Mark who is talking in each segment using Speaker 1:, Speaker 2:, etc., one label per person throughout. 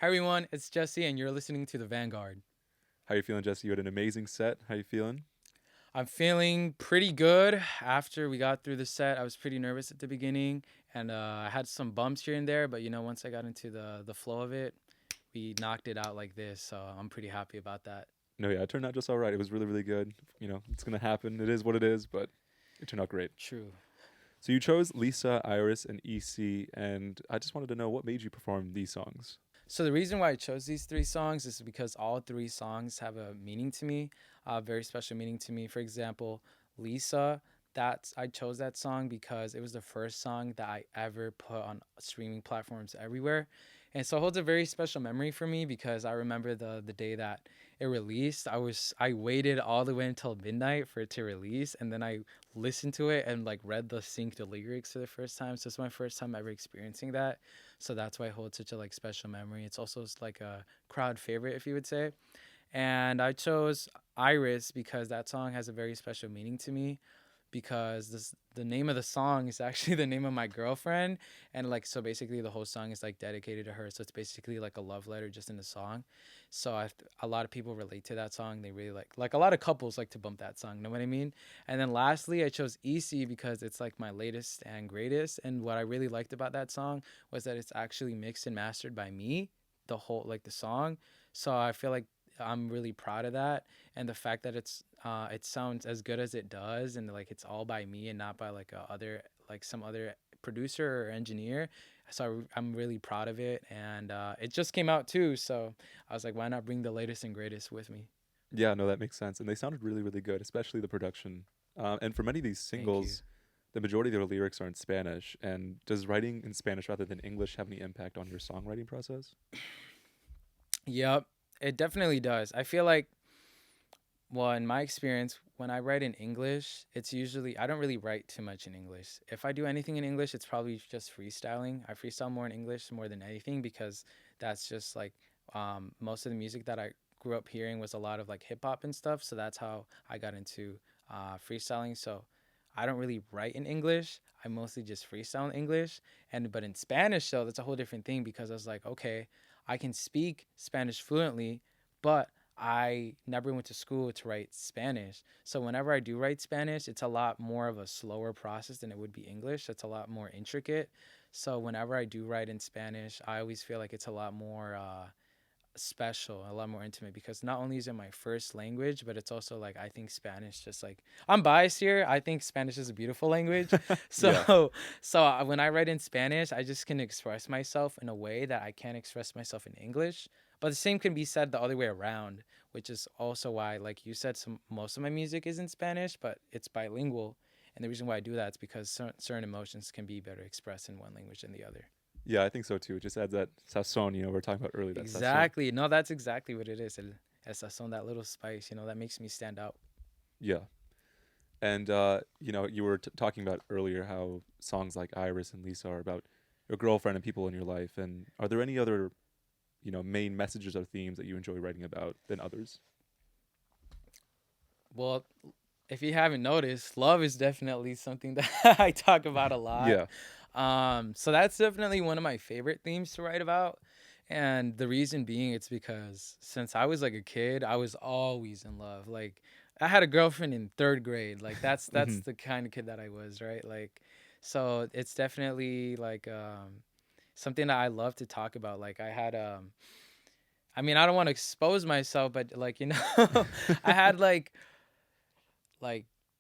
Speaker 1: Hi everyone, it's Jesse and you're listening to The Vanguard.
Speaker 2: How you feeling, Jesse? You had an amazing set. How you feeling?
Speaker 1: I'm feeling pretty good after we got through the set. I was pretty nervous at the beginning and I had some bumps here and there, but once I got into the flow of it, we knocked it out like this. So I'm pretty happy about that.
Speaker 2: No, yeah, it turned out just all right. It was really, really good. It's gonna happen. It is what it is, but it turned out great.
Speaker 1: True.
Speaker 2: So you chose Lisa, Iris, and EC, and I just wanted to know what made you perform these songs.
Speaker 1: So the reason why I chose these three songs is because all three songs have a meaning to me, a very special meaning to me. For example, Lisa, that's I chose that song because it was the first song that I ever put on streaming platforms everywhere. And so it holds a very special memory for me because I remember the day that it released. I waited all the way until midnight for it to release and then I listened to it and like read the synced lyrics for the first time. So it's my first time ever experiencing that. So that's why I hold such a like special memory. It's also like a crowd favorite, if you would say. And I chose Iris because that song has a very special meaning to me. Because the name of the song is actually the name of my girlfriend, and like so basically the whole song is like dedicated to her. So it's basically like a love letter just in the song. So a lot of people relate to that song. They really like a lot of couples like to bump that song. Know what I mean? And then lastly, I chose EC because it's like my latest and greatest. And what I really liked about that song was that it's actually mixed and mastered by me, the whole like the song. So I feel like I'm really proud of that, and the fact that it sounds as good as it does, and like it's all by me and not by like some other producer or engineer. So I'm really proud of it, and it just came out too. So I was like, why not bring the latest and greatest with me?
Speaker 2: Yeah, no, that makes sense, and they sounded really, really good, especially the production. And for many of these
Speaker 1: Thank you.
Speaker 2: singles, the majority of their lyrics are in Spanish. And does writing in Spanish rather than English have any impact on your songwriting process?
Speaker 1: Yep, it definitely does. I feel like, well, in my experience, when I write in English, it's usually I don't really write too much in English. If I do anything in English, it's probably just freestyling. I freestyle more in English more than anything because that's just like most of the music that I grew up hearing was a lot of like hip hop and stuff. So that's how I got into freestyling. So I don't really write in English. I mostly just freestyle in English. And but in Spanish, though, that's a whole different thing because I was like, okay, I can speak Spanish fluently, but I never went to school to write Spanish. So whenever I do write Spanish, it's a lot more of a slower process than it would be English. It's a lot more intricate. So whenever I do write in Spanish, I always feel like it's a lot more special, a lot more intimate because not only is it my first language, but it's also like I think Spanish just like I'm biased here. I think Spanish is a beautiful language.
Speaker 2: Yeah.
Speaker 1: So when I write in Spanish, I just can express myself in a way that I can't express myself in English. But the same can be said the other way around, which is also why, like you said, most of my music is in Spanish, but it's bilingual. And the reason why I do that is because certain emotions can be better expressed in one language than the other.
Speaker 2: Yeah, I think so too. It just adds that sazon, we were talking about earlier, that sazon.
Speaker 1: Exactly. No, that's exactly what it is. El sazón, that little spice, that makes me stand out.
Speaker 2: Yeah. And you were talking about earlier how songs like Iris and Lisa are about your girlfriend and people in your life. And are there any other, main messages or themes that you enjoy writing about than others?
Speaker 1: Well, if you haven't noticed, love is definitely something that I talk about a lot.
Speaker 2: Yeah.
Speaker 1: So that's definitely one of my favorite themes to write about. And the reason being, it's because since I was like a kid, I was always in love. Like I had a girlfriend in third grade. Like that's
Speaker 2: Hmm.
Speaker 1: the kind of kid that I was, right? Like, so it's definitely like something that I love to talk about. Like I had I mean, I don't want to expose myself, but like I had like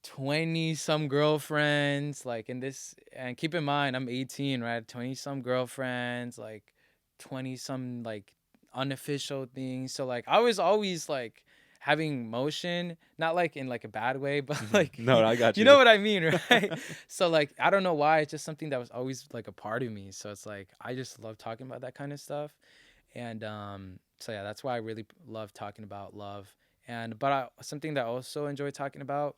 Speaker 1: 20 some girlfriends, like in this, and keep in mind I'm 18, right? 20 some girlfriends, like 20 some like unofficial things. So like I was always like having motion, not like in like a bad way, but
Speaker 2: Hmm.
Speaker 1: like
Speaker 2: No, I got
Speaker 1: you
Speaker 2: you.
Speaker 1: know what I mean, right? So like I don't know why, it's just something that was always like a part of me. So it's like I just love talking about that kind of stuff. And so yeah, that's why I really love talking about love. And but something that I also enjoy talking about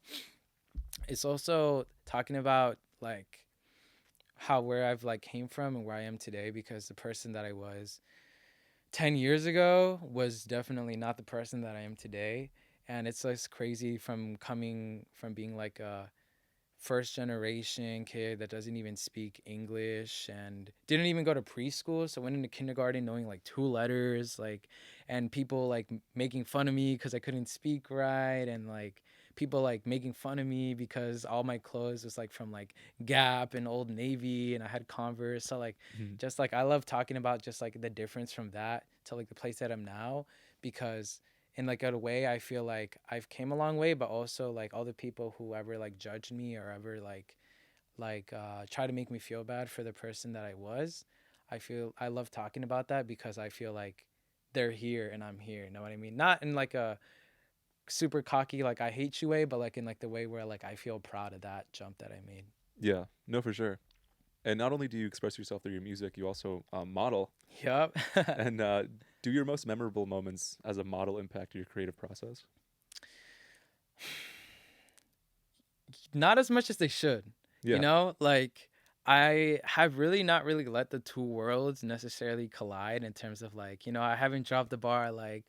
Speaker 1: is also talking about like how where I've like came from and where I am today, because the person that I was 10 years ago was definitely not the person that I am today. And it's just crazy from coming from being like a first generation kid that doesn't even speak English and didn't even go to preschool. So went into kindergarten knowing like two letters, like, and people like making fun of me because I couldn't speak right, and like people like making fun of me because all my clothes was like from like Gap and Old Navy and I had Converse. So like
Speaker 2: Mhm.
Speaker 1: just like I love talking about just like the difference from that to like the place that I'm now, because in like a way I feel like I've came a long way, but also like all the people who ever like judged me or ever try to make me feel bad for the person that I was. I feel I love talking about that because I feel like they're here and I'm here. You know what I mean? Not in like a super cocky like I hate you way, but like in like the way where like I feel proud of that jump that I made.
Speaker 2: Yeah, no, for sure. And not only do you express yourself through your music, you also model.
Speaker 1: Yup.
Speaker 2: And do your most memorable moments as a model impact your creative process?
Speaker 1: Not as much as they should. You
Speaker 2: Yeah.
Speaker 1: know, like I have really not really let the two worlds necessarily collide in terms of like, I haven't dropped the bar like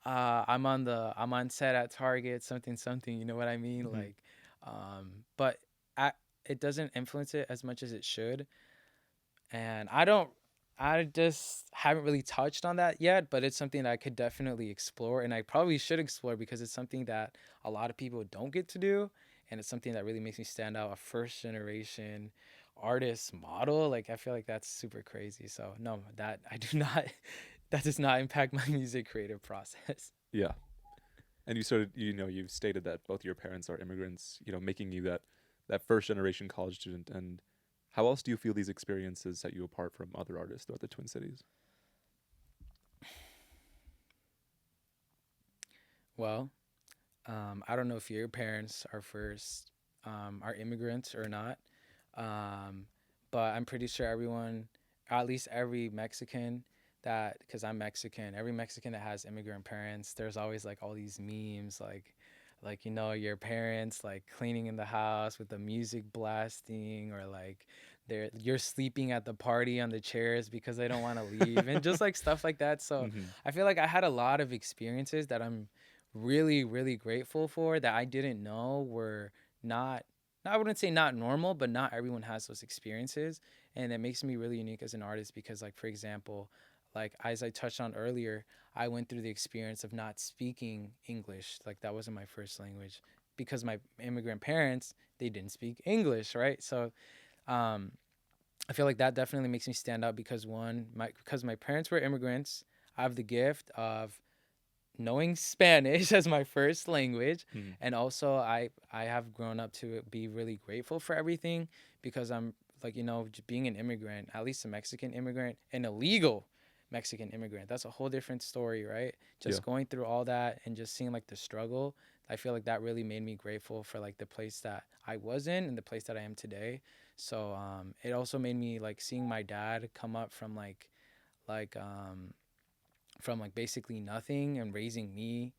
Speaker 1: I'm on set at Target something something, you know what I mean?
Speaker 2: Hmm.
Speaker 1: Like but I it doesn't influence it as much as it should. And I just haven't really touched on that yet, but it's something that I could definitely explore and I probably should explore because it's something that a lot of people don't get to do, and it's something that really makes me stand out, a first generation artist model. Like I feel like that's super crazy. So no, that I do not that does not impact my music creative process.
Speaker 2: Yeah. And you sort of, you've stated that both your parents are immigrants, making you that first generation college student. And how else do you feel these experiences set you apart from other artists throughout the Twin Cities?
Speaker 1: Well, I don't know if your parents are first are immigrants or not. Um, but I'm pretty sure everyone, at least every Mexican that, because I'm Mexican, every Mexican that has immigrant parents, there's always like all these memes, like your parents like cleaning in the house with the music blasting, or like you're sleeping at the party on the chairs because they don't want to leave, and just like stuff like that. So
Speaker 2: Hmm.
Speaker 1: I feel like I had a lot of experiences that I'm really really grateful for that I didn't know were not, I wouldn't say not normal, but not everyone has those experiences. And it makes me really unique as an artist because, like, for example, like as I touched on earlier, I went through the experience of not speaking English. Like, that wasn't my first language because my immigrant parents, they didn't speak English, right? So, um, I feel like that definitely makes me stand out because because my parents were immigrants, I have the gift of knowing Spanish as my first language,
Speaker 2: Hmm.
Speaker 1: and also I have grown up to be really grateful for everything because I'm like being an immigrant, at least a Mexican immigrant, an illegal Mexican immigrant. That's a whole different story, right?
Speaker 2: Yeah.
Speaker 1: Just going through all that and just seeing like the struggle. I feel like that really made me grateful for like the place that I was in and the place that I am today. So it also made me like seeing my dad come up like from like basically nothing and raising me,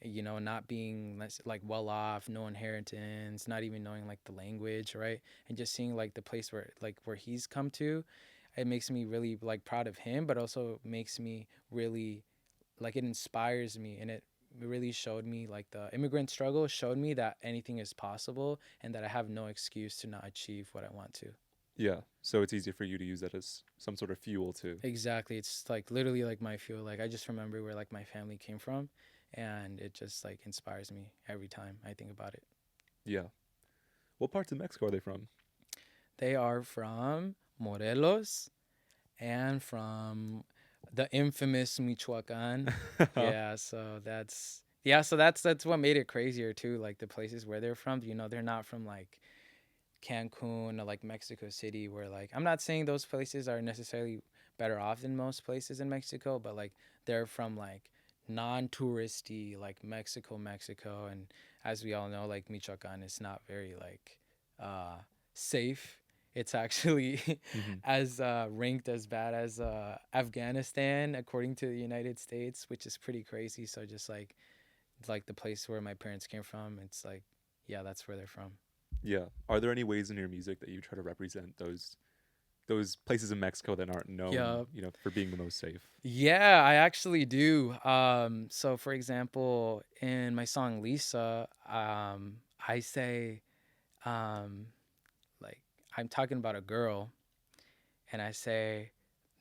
Speaker 1: not being like well off, no inheritance, not even knowing like the language, right? And just seeing like the place where he's come to, it makes me really like proud of him, but also makes me really like, it inspires me, and it really showed me like the immigrant struggle showed me that anything is possible and that I have no excuse to not achieve what I want to.
Speaker 2: Yeah. So it's easier for you to use that as some sort of fuel to.
Speaker 1: Exactly. It's like literally like my fuel. Like I just remember where like my family came from, and it just like inspires me every time I think about it.
Speaker 2: Yeah. What parts of Mexico are they from?
Speaker 1: They are from Morelos and from the infamous Michoacan. Yeah, so that's what made it crazier too. Like the places where they're from, they're not from like Cancun or like Mexico City, where like I'm not saying those places are necessarily better off than most places in Mexico, but like they're from like non-touristy like Mexico, and as we all know, like Michoacan is not very like uh safe. It's actually
Speaker 2: Hmm.
Speaker 1: as ranked as bad as Afghanistan according to the United States, which is pretty crazy. So just like the place where my parents came from, it's like, yeah, that's where they're from.
Speaker 2: Yeah. Are there any ways in your music that you try to represent those places in Mexico that aren't known,
Speaker 1: Yeah.
Speaker 2: for being the most safe?
Speaker 1: Yeah, I actually do. So for example, in my song Lisa, I say, I'm talking about a girl, and I say,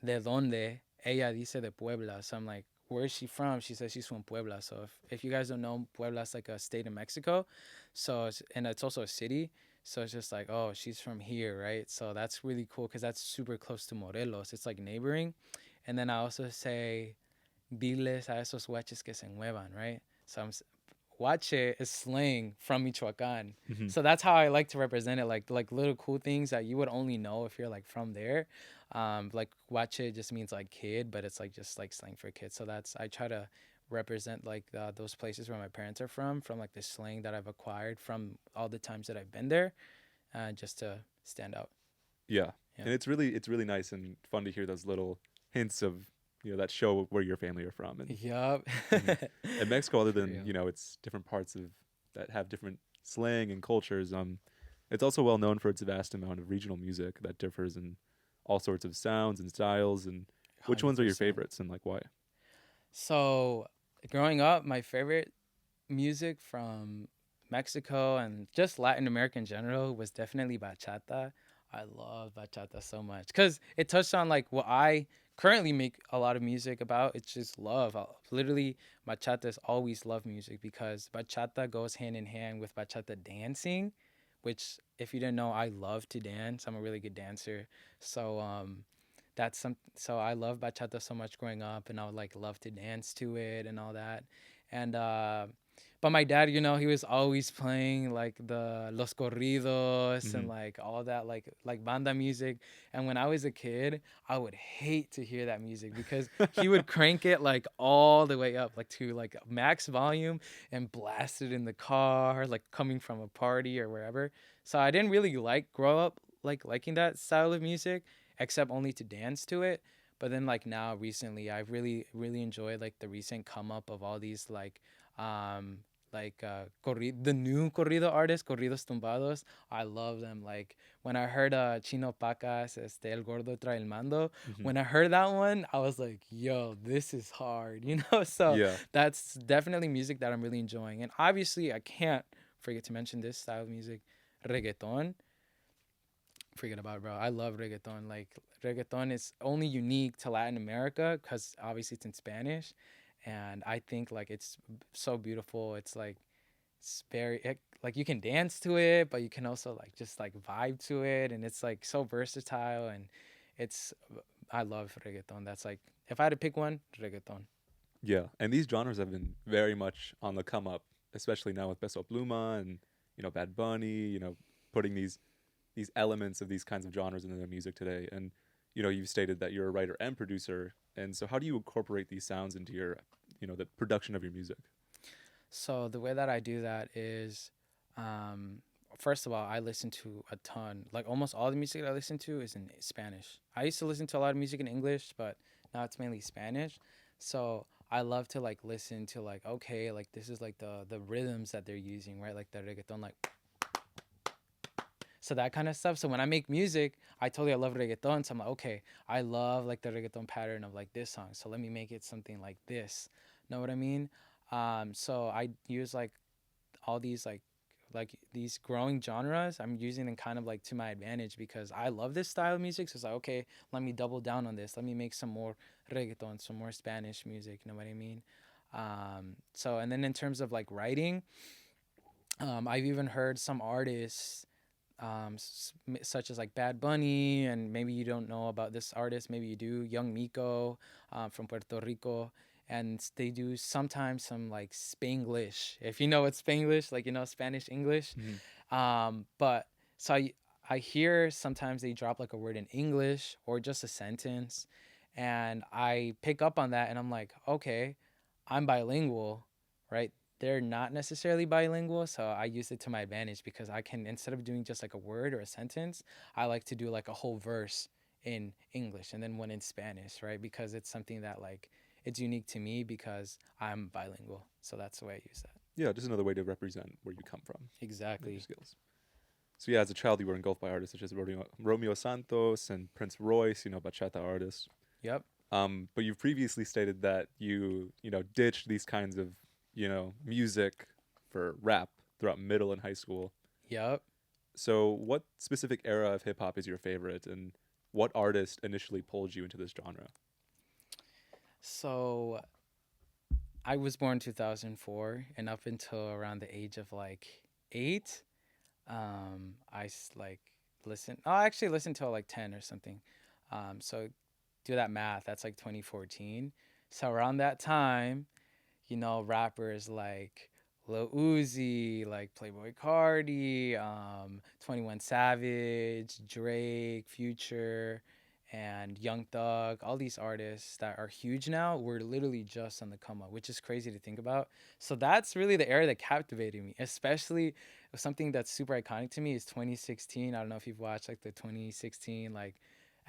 Speaker 1: ¿De dónde? Ella dice de Puebla. So I'm like, where is she from? She says she's from Puebla. So if you guys don't know, Puebla is like a state in Mexico. So, and it's also a city. So it's just like, oh, she's from here, right? So that's really cool because that's super close to Morelos. It's like neighboring. And then I also say, diles a esos huaches que se muevan, right? So Huache is slang from Michoacan.
Speaker 2: Hmm.
Speaker 1: So that's how I like to represent it, like little cool things that you would only know if you're like from there. Like Huache just means like kid, but it's like just like slang for kids. So that's I try to represent like those places where my parents are from like the slang that I've acquired from all the times that I've been there, just to stand out.
Speaker 2: Yeah,
Speaker 1: Yeah.
Speaker 2: and it's really nice and fun to hear those little hints of that show where your family are from. And
Speaker 1: Yup.
Speaker 2: mhm. And Mexico, other
Speaker 1: For
Speaker 2: than
Speaker 1: real.
Speaker 2: its different parts of that have different slang and cultures, it's also well known for its vast amount of regional music that differs in all sorts of sounds and styles. And which ones are your
Speaker 1: 100%.
Speaker 2: favorites and like why?
Speaker 1: So, growing up, my favorite music from Mexico and just Latin America in general was definitely bachata. I love bachata so much because it touched on like what I currently make a lot of music about. It's just love. Literally, bachata is always love music because bachata goes hand in hand with bachata dancing, which if you didn't know, I love to dance. I'm a really good dancer. So that's some. So I love bachata so much growing up, and I would like love to dance to it and all that. And but my dad, he was always playing like the los corridos
Speaker 2: Hmm.
Speaker 1: and like all that like banda music. And when I was a kid, I would hate to hear that music because he would crank it like all the way up like to like max volume and blast it in the car like coming from a party or wherever. So I didn't really like grow up like liking that style of music except only to dance to it. But then like now recently I've really enjoyed like the recent come up of all these um the new corrido artists, corridos tumbados. I love them. Like when I heard Chino Pacas, El Gordo Trae el Mando,
Speaker 2: Hmm.
Speaker 1: when I heard that one, I was like, yo, this is hard, So
Speaker 2: Yeah.
Speaker 1: that's definitely music that I'm really enjoying. And obviously I can't forget to mention this style of music, reggaeton. Forget about it, bro. I love reggaeton. Like reggaeton is only unique to Latin America because obviously it's in Spanish, and I think like it's so beautiful. It's like like you can dance to it, but you can also like just like vibe to it, and it's like so versatile. And it's I love reggaeton. That's like if I had to pick one, reggaeton.
Speaker 2: Yeah, and these genres have been very much on the come up, especially now with Peso Pluma and Bad Bunny. Putting these elements of these kinds of genres into their music today. And you've stated that you're a writer and producer, and so how do you incorporate these sounds into your the production of your music?
Speaker 1: So the way that I do that is, um, first of all, I listen to a ton. Like almost all the music that I listen to is in Spanish. I used to listen to a lot of music in English, but now it's mainly Spanish. So I love to like listen to like okay, like this is like the rhythms that they're using, right? Like the reggaeton, like so that kind of stuff. So when I make music, I love reggaeton. So I'm like, okay, I love like the reggaeton pattern of like this song. So let me make it something like this. Know what I mean? So I use like all these like these growing genres. I'm using them kind of like to my advantage because I love this style of music. So it's like, okay, let me double down on this. Let me make some more reggaeton, some more Spanish music. You know what I mean? So and then in terms of like writing, I've even heard some artists such as like Bad Bunny, and maybe you don't know about this artist, maybe you do, Young Miko from Puerto Rico, and they do sometimes some like Spanglish, if you know what Spanglish, like Spanish English.
Speaker 2: Hmm.
Speaker 1: But so I hear sometimes they drop like a word in English or just a sentence, and I pick up on that, and I'm like, okay, I'm bilingual, right? They're not necessarily bilingual, so I use it to my advantage because I can, instead of doing just like a word or a sentence, I like to do like a whole verse in English and then one in Spanish, right? Because it's something that like it's unique to me because I'm bilingual. So that's the way I use that.
Speaker 2: Yeah, just another way to represent where you come from and your
Speaker 1: Exactly.
Speaker 2: skills. So yeah, as a child, you were engulfed by artists such as Romeo Santos and Prince Royce, bachata artists.
Speaker 1: Yep.
Speaker 2: But you've previously stated that ditched these kinds of music for rap throughout middle and high school.
Speaker 1: Yep.
Speaker 2: So, what specific era of hip hop is your favorite, and what artist initially pulled you into this genre?
Speaker 1: So I was born 2004, and up until around the age of like 8, like listen. Oh, I actually listened till like 10 or something. So do that math. That's like 2014. So around that time, rappers like Lil Uzi, like Playboy Cardi, 21 Savage, Drake, Future, and Young Thug, all these artists that are huge now were literally just on the come up, which is crazy to think about. So that's really the era that captivated me, especially something that's super iconic to me is 2016. I don't know if you've watched like the 2016 like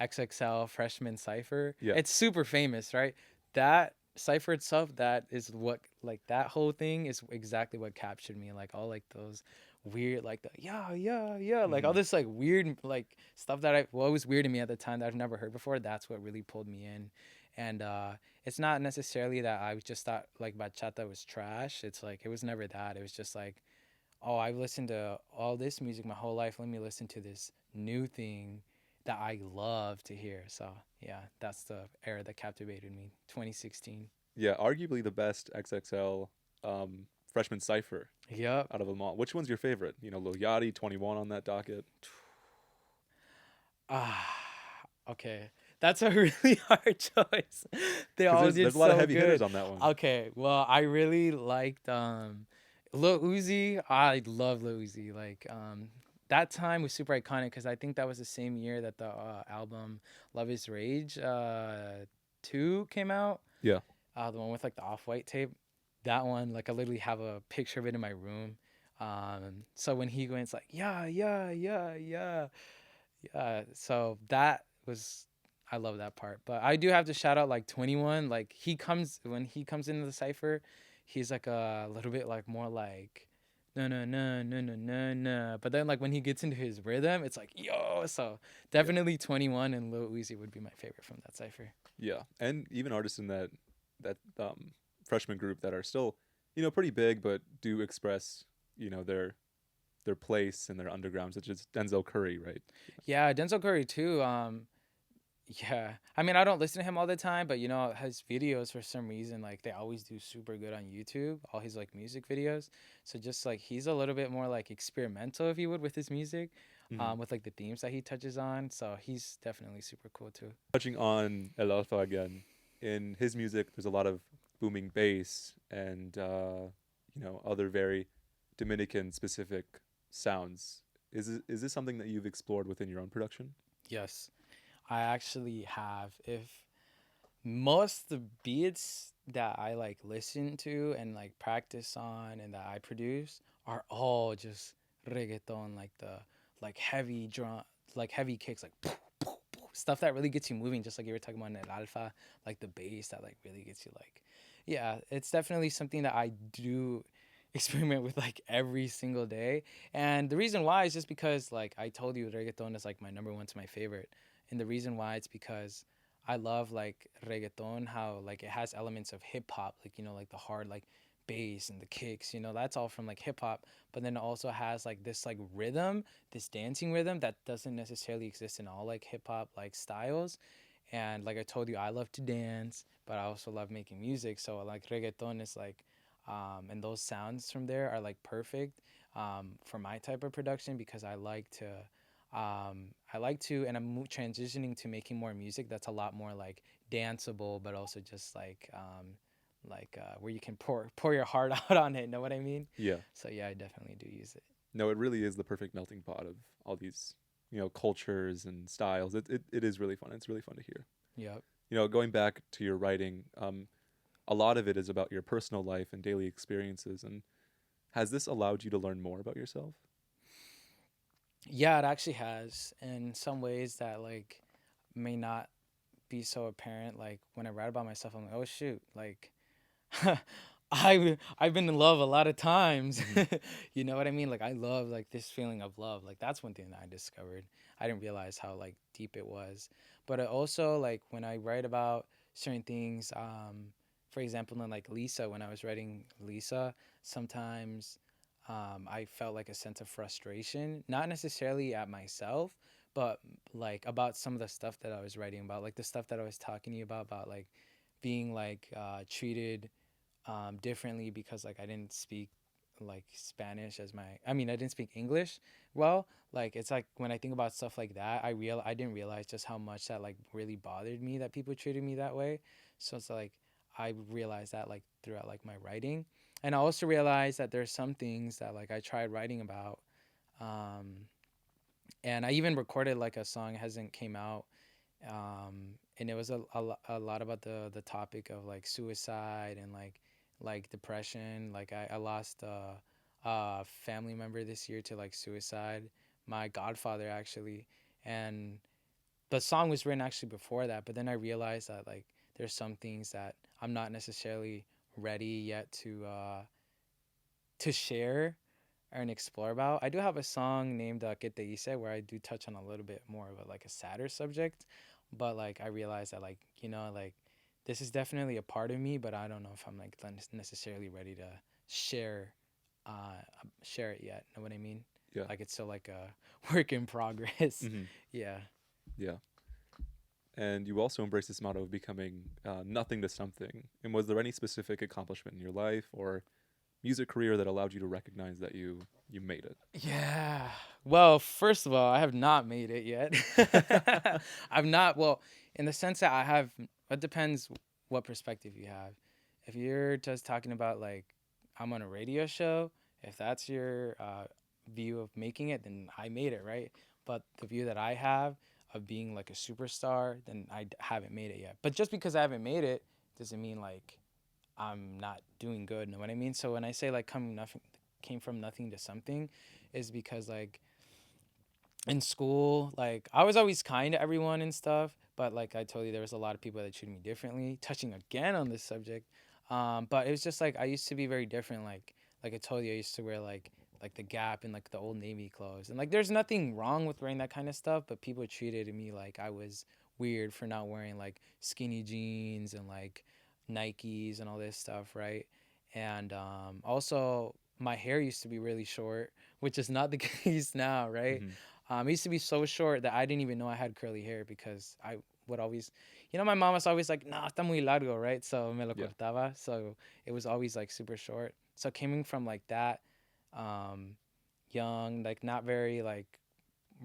Speaker 1: XXL freshman cipher.
Speaker 2: Yeah.
Speaker 1: It's super famous, right? That cipher itself, that is what, like, that whole thing is exactly what captured me. Like all like those weird, like the yeah yeah yeah, like all
Speaker 2: Hmm.
Speaker 1: this like weird like stuff that I well, it was weird to me at the time that I've never heard before. That's what really pulled me in. And it's not necessarily that I just thought like bachata was trash. It's like it was never that. It was just like, oh, I've listened to all this music my whole life. Let me listen to this new thing that I love to hear. So yeah, that's the era that captivated me. 2016.
Speaker 2: Yeah, arguably the best XXL freshman cipher
Speaker 1: Yep.
Speaker 2: out of them all. Which one's your favorite? Lil Yachty, 21 on that docket.
Speaker 1: Ah, okay. That's a really hard choice. They
Speaker 2: Because
Speaker 1: all
Speaker 2: there's
Speaker 1: did
Speaker 2: there's a lot of
Speaker 1: so
Speaker 2: heavy hitters
Speaker 1: good.
Speaker 2: on that one.
Speaker 1: Okay, well, I really liked Lil Uzi. I love Lil Uzi. Like that time was super iconic because I think that was the same year that the album Love Is Rage 2 came out.
Speaker 2: Yeah.
Speaker 1: The one with like the off-white tape. That one, like I literally have a picture of it in my room. So when he went, it's like yeah, yeah, yeah, yeah. So that was, I love that part. But I do have to shout out like 21. Like when he comes into the cipher, he's like a little bit like more like no no no no no no no. But then like when he gets into his rhythm, it's like yo. So
Speaker 2: Yeah.
Speaker 1: definitely 21 and Lil Uzi would be my favorite from that cipher.
Speaker 2: Yeah. And even artists in that freshman group that are still, pretty big but do express, their place in their underground, such as Denzel Curry, right?
Speaker 1: Yeah, Denzel Curry too. Yeah, I mean, I don't listen to him all the time, but his videos for some reason, like they always do super good on YouTube. All his like music videos. So just like he's a little bit more like experimental, if you would, with his music,
Speaker 2: Hmm.
Speaker 1: with like the themes that he touches on. So he's definitely super cool too.
Speaker 2: Touching on El Alfa again, in his music, there's a lot of booming bass and other very Dominican specific sounds. Is this something that you've explored within your own production?
Speaker 1: Yes, I actually have. If most of the beats that I like listen to and like practice on and that I produce are all just reggaeton, like the like heavy drum, like heavy kicks, like stuff that really gets you moving, just like you were talking about in El Alfa, like the bass that like really gets you like, yeah, it's definitely something that I do experiment with like every single day. And the reason why is just because like I told you reggaeton is like my number one to my favorite. And the reason why it's because I love like reggaeton, how like it has elements of hip hop, like like the hard like bass and the kicks, that's all from like hip hop. But then it also has like this like rhythm, this dancing rhythm that doesn't necessarily exist in all like hip hop like styles. And like I told you, I love to dance, but I also love making music. So like reggaeton is like, and those sounds from there are like perfect for my type of production because and I'm transitioning to making more music that's a lot more like danceable, but also just like where you can pour your heart out on it. Know what I mean?
Speaker 2: Yeah.
Speaker 1: So yeah, I definitely do use it.
Speaker 2: No, it really is the perfect melting pot of all these, cultures and styles. It is really fun. It's really fun to hear.
Speaker 1: Yep.
Speaker 2: Going back to your writing, a lot of it is about your personal life and daily experiences. And has this allowed you to learn more about yourself?
Speaker 1: Yeah, it actually has in some ways that like may not be so apparent. Like when I write about myself, I'm like, oh shoot, like I've been in love a lot of times.
Speaker 2: Hmm.
Speaker 1: You know what I mean? Like I love like this feeling of love. Like that's one thing that I discovered. I didn't realize how like deep it was. But it also like when I write about certain things, for example, in like Lisa, when I was writing Lisa, sometimes I felt like a sense of frustration, not necessarily at myself, but like about some of the stuff that I was writing about, like the stuff that I was talking to you about like being like treated differently because like I didn't speak like Spanish as my I mean I didn't speak English well. Like it's like when I think about stuff like that, I didn't realize just how much that like really bothered me that people treated me that way. So it's like I realized that like throughout like my writing. And I also realized that there's some things that like I tried writing about, um, and I even recorded like a song, it hasn't came out, and it was a lot about the topic of like suicide and like depression. Like I lost a family member this year to like suicide, my godfather actually, and the song was written actually before that. But then I realized that like there's some things that I'm not necessarily ready yet to share and explore about. I do have a song named Que Te Hice where I do touch on a little bit more of a, like a sadder subject, but like I realized that like like this is definitely a part of me, but I don't know if I'm like necessarily ready to share uh share it yet. Know what I mean?
Speaker 2: Yeah.
Speaker 1: Like it's still like a work in progress.
Speaker 2: Hmm.
Speaker 1: Yeah.
Speaker 2: Yeah. And you also embrace this motto of becoming nothing to something. And was there any specific accomplishment in your life or music career that allowed you to recognize that you made
Speaker 1: Yeah. Well, first of all, I have not made it yet.
Speaker 2: it?
Speaker 1: I've not, well, in the sense that I have, it depends what perspective you have. If you're just talking about like, I'm on a radio show, if that's your view of making it, then I made it, right? But the view that I have of being like a superstar, then haven't made it yet. But just because I haven't made it doesn't mean like I'm not doing good. Know what I mean? So when I say like came from nothing to something, is because like in school, like I was always kind to everyone and stuff, but like I told you, there was a lot of people that treated me differently. Touching again on this subject, but it was just like I used to be very different. Like I told you, I used to wear like the Gap and like the Old Navy clothes, and like there's nothing wrong with wearing that kind of stuff, but people treated me like I was weird for not wearing like skinny jeans and like Nikes and all this stuff, right? And also my hair used to be really short, which is not the case now, right?
Speaker 2: Hmm.
Speaker 1: It used to be so short that I didn't even know I had curly hair because I would always, my mom was always like, "No, está muy largo," right? So me lo
Speaker 2: Yeah.
Speaker 1: cortaba. So it was always like super short. So coming from like that, um, young, like not very like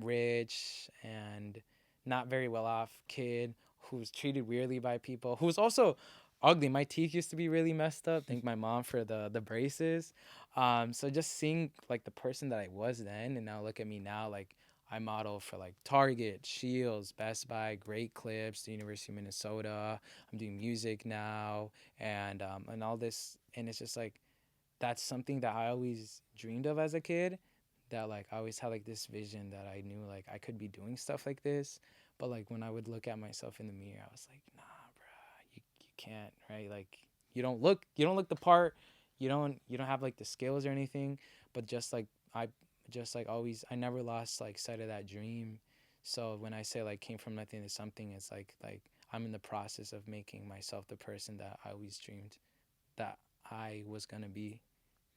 Speaker 1: rich and not very well off kid who was treated weirdly by people, who was also ugly. My teeth used to be really messed up. Thank my mom for the braces. So just seeing like the person that I was then, and now look at me now, like I model for like Target, Shields, Best Buy, Great Clips, the University of Minnesota. I'm doing music now, and all this, and it's just like that's something that I always dreamed of as a kid. That like I always had like this vision that I knew like I could be doing stuff like this, but like when I would look at myself in the mirror, I was like, nah, bruh, you can't, right? Like you don't look the part, you don't have like the skills or anything, but I just like always I never lost like sight of that dream. So when I say like came from nothing to something, it's like I'm in the process of making myself the person that I always dreamed that I was gonna be.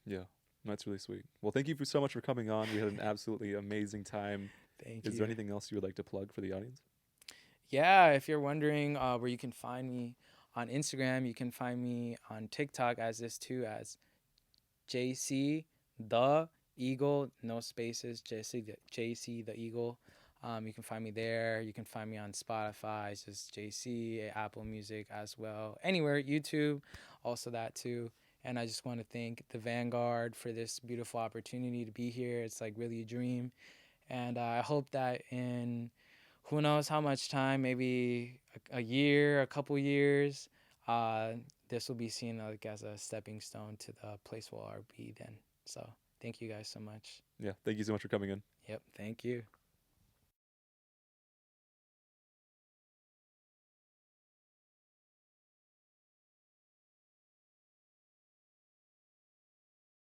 Speaker 2: Yeah. That's really sweet. Well, thank you so much for coming on. We had an absolutely amazing time.
Speaker 1: Thank
Speaker 2: Is there
Speaker 1: you.
Speaker 2: anything else you would like to plug for the audience?
Speaker 1: Yeah, if you're wondering where you can find me on Instagram, you can find me on TikTok as this too, as JC the Eagle, no spaces, JC the Eagle. You can find me there. You can find me on Spotify, it's just JC, Apple Music as well. Anywhere, YouTube, also that too. And I just want to thank the Vanguard for this beautiful opportunity to be here. It's like really a dream. And I hope that in who knows how much time, maybe a year, a couple years, uh, this will be seen like as a stepping stone to the place where I'll be then. So thank you guys so much.
Speaker 2: Yeah. Thank you so much for coming in.
Speaker 1: Yep, thank you.